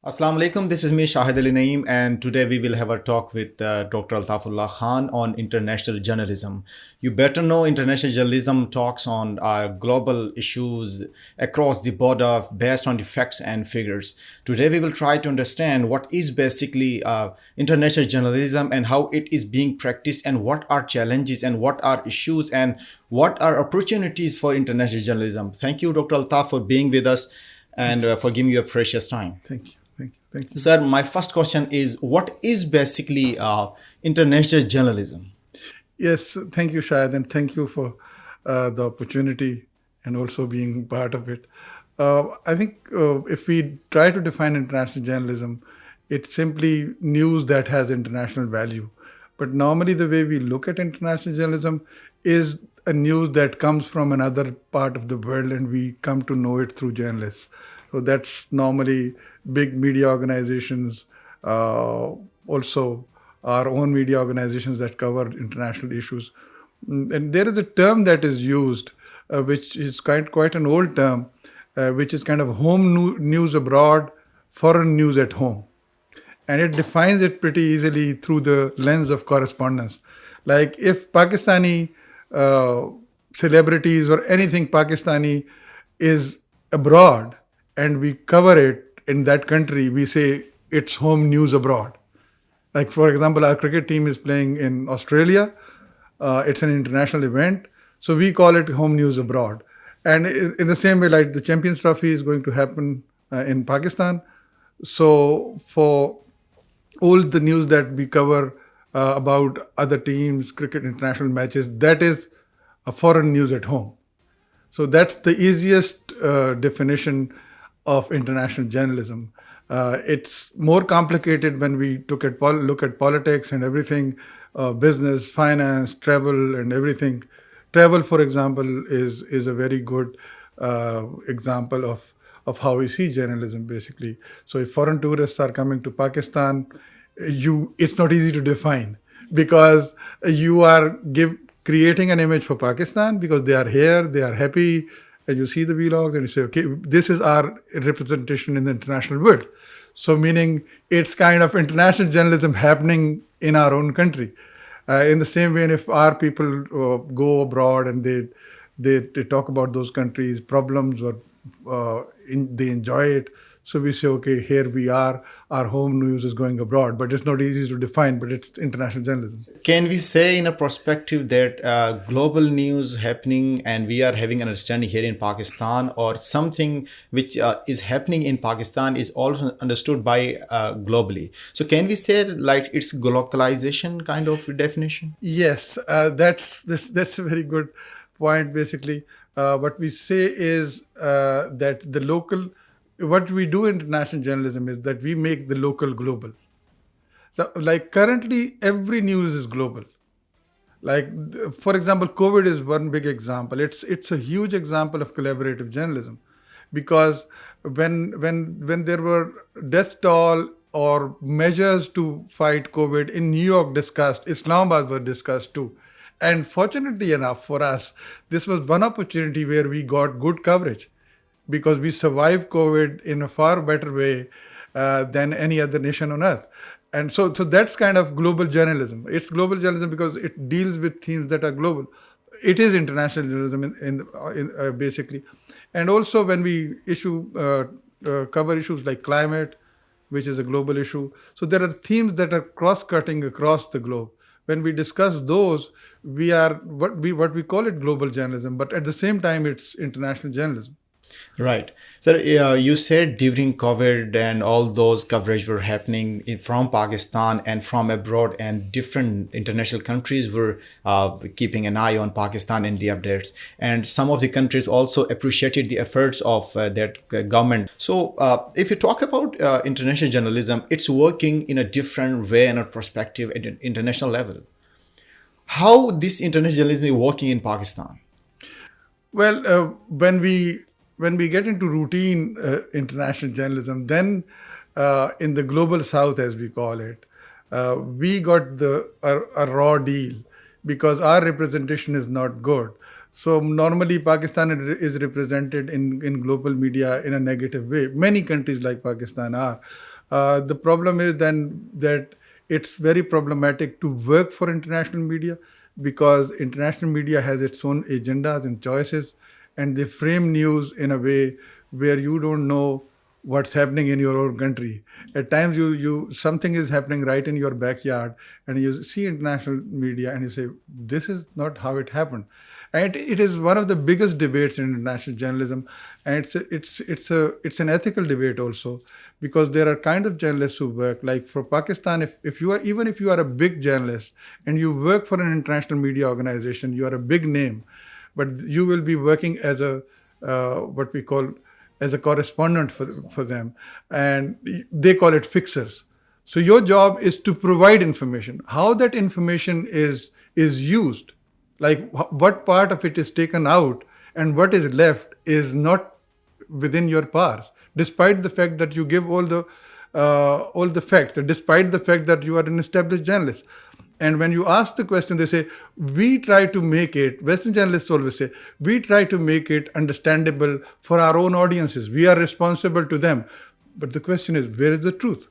Assalamu alaikum. This is me, Shahid Ali Naeem, and today we will have a talk with Dr. Altaf Khan on international journalism. You better know international journalism talks on global issues across the border based on the facts and figures. Today we will try to understand what is basically international journalism and how it is being practiced and what are challenges and what are issues and what are opportunities for international journalism. Thank you, Dr. Altaf, for being with us and for giving your precious time. Thank you. Thank you. Sir, my first question is, what is basically international journalism? Yes, thank you, Shahid, and thank you for the opportunity and also being part of it. I think if we try to define international journalism, it's simply news that has international value. But normally the way we look at international journalism is a news that comes from another part of the world and we come to know it through journalists. So that's normally big media organizations, also our own media organizations that cover international issues. And there is a term that is used, which is quite an old term, which is kind of home news abroad, foreign news at home. And it defines it pretty easily through the lens of correspondence. Like if Pakistani celebrities or anything Pakistani is abroad, and we cover it in that country, we say it's home news abroad. Like, for example, our cricket team is playing in Australia. It's an international event. So we call it home news abroad. And in the same way, like the Champions Trophy is going to happen in Pakistan. So for all the news that we cover about other teams, cricket international matches, that is a foreign news at home. So that's the easiest definition of international journalism. It's more complicated when we look at politics and everything, business, finance, travel, and everything. Travel, for example, is a very good example of how we see journalism, basically. So if foreign tourists are coming to Pakistan, it's not easy to define because you are creating an image for Pakistan because they are here, they are happy, and you see the vlogs and you say, okay, this is our representation in the international world. So meaning it's kind of international journalism happening in our own country. In the same way, if our people go abroad and they talk about those countries' problems or they enjoy it, so we say, okay, here we are, our home news is going abroad, but it's not easy to define, but it's international journalism. Can we say in a perspective that global news happening and we are having an understanding here in Pakistan, or something which is happening in Pakistan is also understood by globally? So can we say like it's globalization kind of definition? Yes, that's a very good point, basically. What we say is that what we do in international journalism is that we make the local global. So, like currently, every news is global. Like, for example, COVID is one big example. It's a huge example of collaborative journalism, because when there were death toll or measures to fight COVID in New York discussed, Islamabad were discussed too. And fortunately enough for us, this was one opportunity where we got good coverage, because we survived COVID in a far better way than any other nation on earth. And so that's kind of global journalism. It's global journalism because it deals with themes that are global. It is international journalism basically. And also when we cover issues like climate, which is a global issue. So there are themes that are cross-cutting across the globe. When we discuss those, we are what we call it global journalism, but at the same time, it's international journalism. Right. So you said during COVID and all those coverage were happening from Pakistan and from abroad, and different international countries were keeping an eye on Pakistan and the updates. And some of the countries also appreciated the efforts of that government. So if you talk about international journalism, it's working in a different way and a perspective at an international level. How this international journalism is working in Pakistan? Well, when we get into routine international journalism, then in the global south, as we call it, we got a raw deal because our representation is not good. So normally Pakistan is represented in global media in a negative way. Many countries like Pakistan are. The problem is then that it's very problematic to work for international media because international media has its own agendas and choices, and they frame news in a way where you don't know what's happening in your own country. At times, you something is happening right in your backyard, and you see international media, and you say, "This is not how it happened." And it is one of the biggest debates in international journalism, and it's an ethical debate also, because there are kind of journalists who work like for Pakistan. If you are, even if you are a big journalist and you work for an international media organization, you are a big name, but you will be working as a what we call as a correspondent for them, and they call it fixers. So your job is to provide information. How that information is used, like what part of it is taken out and what is left, is not within your powers, despite the fact that you give all the facts, despite the fact that you are an established journalist. And when you ask the question, they say, we try to make it, Western journalists always say, we try to make it understandable for our own audiences. We are responsible to them. But the question is, where is the truth?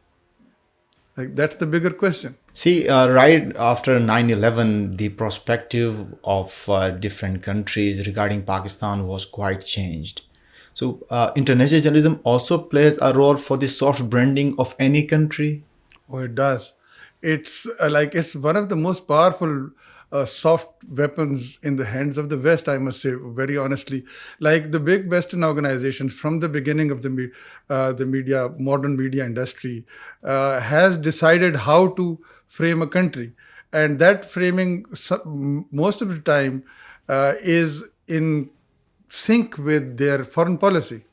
Like, that's the bigger question. See, right after 9/11, the perspective of different countries regarding Pakistan was quite changed. So, international journalism also plays a role for the soft branding of any country. Oh, it does. It's one of the most powerful soft weapons in the hands of the West, I must say, very honestly. Like the big Western organizations from the beginning of the modern media industry, has decided how to frame a country. And that framing, most of the time, is in sync with their foreign policy.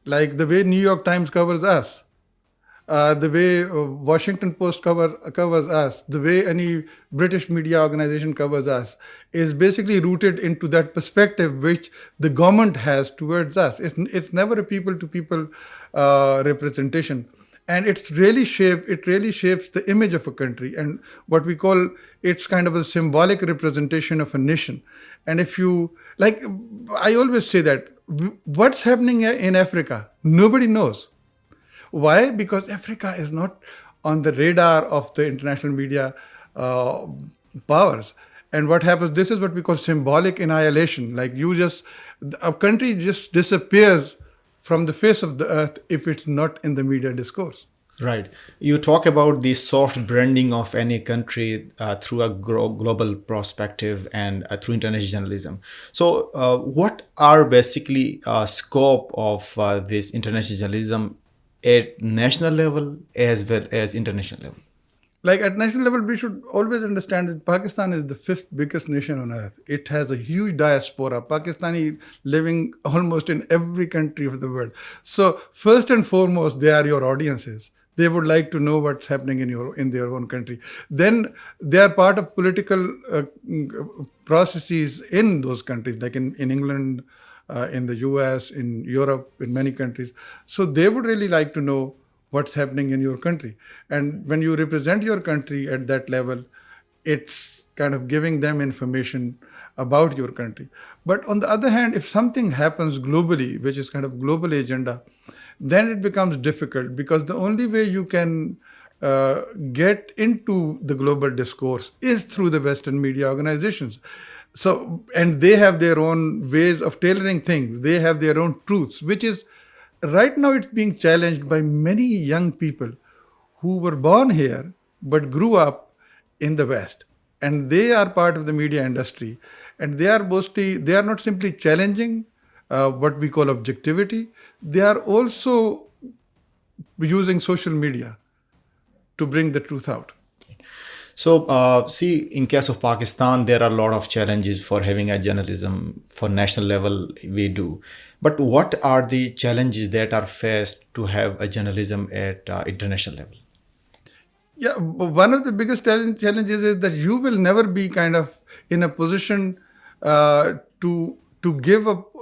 Like the way New York Times covers us, the way Washington Post covers us, the way any British media organization covers us, is basically rooted into that perspective which the government has towards us. It's never a people-to-people representation, and it really shapes the image of a country, and what we call, it's kind of a symbolic representation of a nation. And if you like, I always say that what's happening in Africa, nobody knows. Why? Because Africa is not on the radar of the international media powers. And what happens, this is what we call symbolic annihilation. Like a country just disappears from the face of the earth if it's not in the media discourse. Right. You talk about the soft branding of any country through a global perspective and through international journalism. So what are basically scope of this international journalism at national level as well as international level? Like at national level, we should always understand that Pakistan is the fifth biggest nation on earth. It has a huge diaspora, Pakistani living almost in every country of the world. So first and foremost, they are your audiences. They would like to know what's happening in their own country. Then they are part of political processes in those countries, like in England, in the US, in Europe, in many countries. So they would really like to know what's happening in your country. And when you represent your country at that level, it's kind of giving them information about your country. But on the other hand, if something happens globally, which is kind of global agenda, then it becomes difficult, because the only way you can get into the global discourse is through the Western media organizations. So, and they have their own ways of tailoring things. They have their own truths, which is right now it's being challenged by many young people who were born here but grew up in the West. And they are part of the media industry. And they are not simply challenging what we call objectivity. They are also using social media to bring the truth out. So, see, in case of Pakistan, there are a lot of challenges for having a journalism for national level. We do, but what are the challenges that are faced to have a journalism at international level? Yeah, one of the biggest challenges is that you will never be kind of in a position to give up,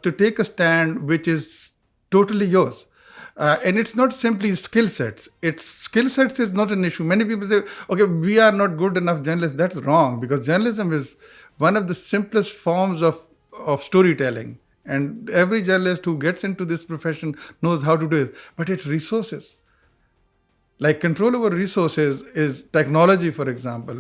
to take a stand which is totally yours. And it's not simply skill sets. Skill sets is not an issue. Many people say, okay, we are not good enough journalists. That's wrong, because journalism is one of the simplest forms of storytelling. And every journalist who gets into this profession knows how to do it. But it's resources. Like control over resources is technology, for example.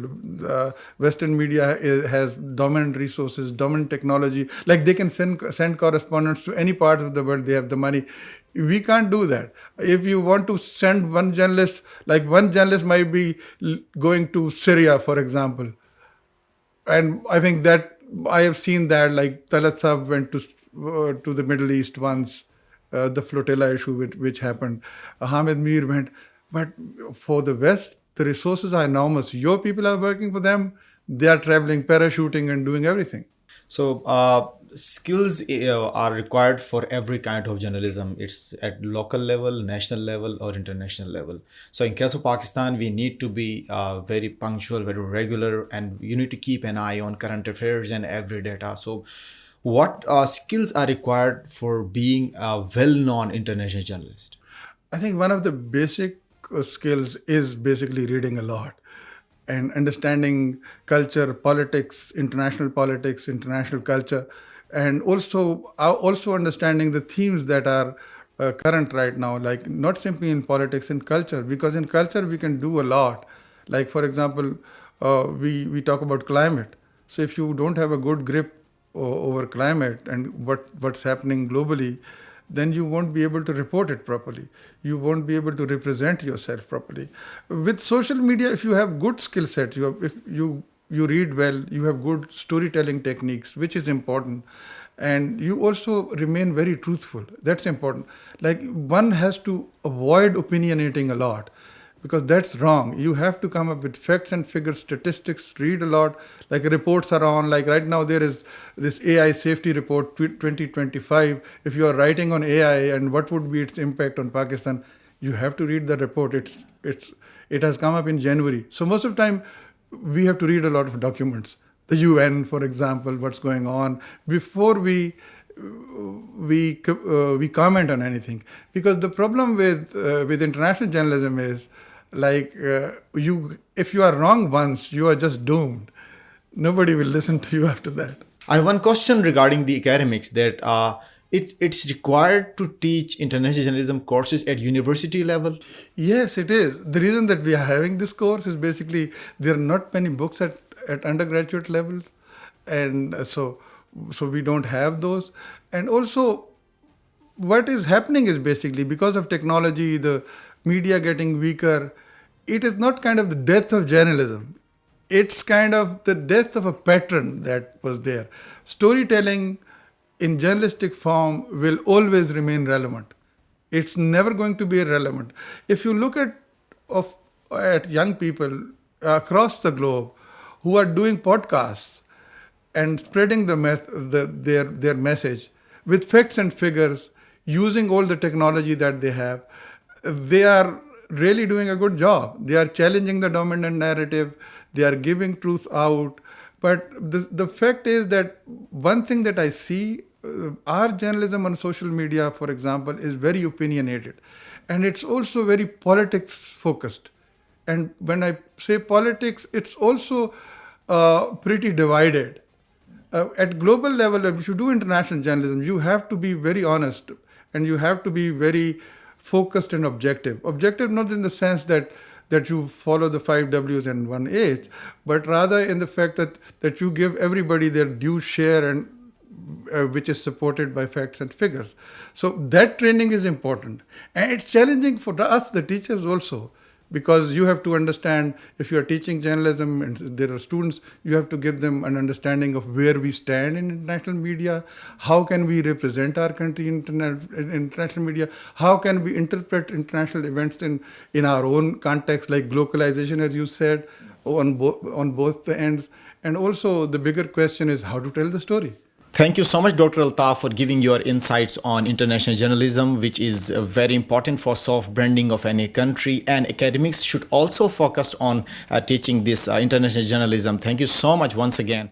Western media has dominant resources, dominant technology. Like they can send correspondents to any part of the world. They have the money. We can't do that. If you want to send one journalist, like one journalist might be going to Syria, for example. And I think that I have seen that, like Talat Saab went to the Middle East once, the flotilla issue which happened. Hamid Mir went. But for the West, the resources are enormous. Your people are working for them. They are traveling, parachuting, and doing everything. So skills are required for every kind of journalism. It's at local level, national level, or international level. So in case of Pakistan, we need to be very punctual, very regular, and you need to keep an eye on current affairs and every data. So what skills are required for being a well-known international journalist? I think one of the basic skills is basically reading a lot and understanding culture, politics, international culture, and also understanding the themes that are current right now, like not simply in politics, in culture, because in culture we can do a lot. Like, for example, we talk about climate. So if you don't have a good grip over climate and what's happening globally, then you won't be able to report it properly. You won't be able to represent yourself properly. With social media, if you have good skill set, if you read well, you have good storytelling techniques, which is important, and you also remain very truthful. That's important. Like, one has to avoid opinionating a lot, because that's wrong. You have to come up with facts and figures, statistics, read a lot. Like, reports are on. Like right now there is this AI safety report 2025. If you are writing on AI and what would be its impact on Pakistan, you have to read the report. It has come up in January. So most of the time we have to read a lot of documents. The UN, for example, what's going on before we comment on anything. Because the problem with international journalism is, like, if you are wrong once, you are just doomed. Nobody will listen to you after that. I have one question regarding the academics, that it's required to teach international journalism courses at university level. Yes, it is. The reason that we are having this course is basically there are not many books at undergraduate levels, and so we don't have those. And also, what is happening is basically because of technology, the media getting weaker, it is not kind of the death of journalism. It's kind of the death of a pattern that was there. Storytelling in journalistic form will always remain relevant. It's never going to be irrelevant. If you look at young people across the globe who are doing podcasts and spreading their message with facts and figures, using all the technology that they have, they are really doing a good job. They are challenging the dominant narrative. They are giving truth out. But the fact is that one thing that I see, our journalism on social media, for example, is very opinionated. And it's also very politics focused. And when I say politics, it's also pretty divided. At global level, if you do international journalism, you have to be very honest and you have to be very focused and objective. Objective not in the sense that you follow the 5 Ws and 1 H, but rather in the fact that you give everybody their due share, and which is supported by facts and figures. So that training is important. And it's challenging for us, the teachers also, because you have to understand, if you are teaching journalism and there are students, you have to give them an understanding of where we stand in international media, how can we represent our country in international media, how can we interpret international events in our own context, like globalization, as you said, on both the ends. And also the bigger question is how to tell the story. Thank you so much, Dr. Altaf, for giving your insights on international journalism, which is very important for soft branding of any country. And academics should also focus on teaching this international journalism. Thank you so much once again.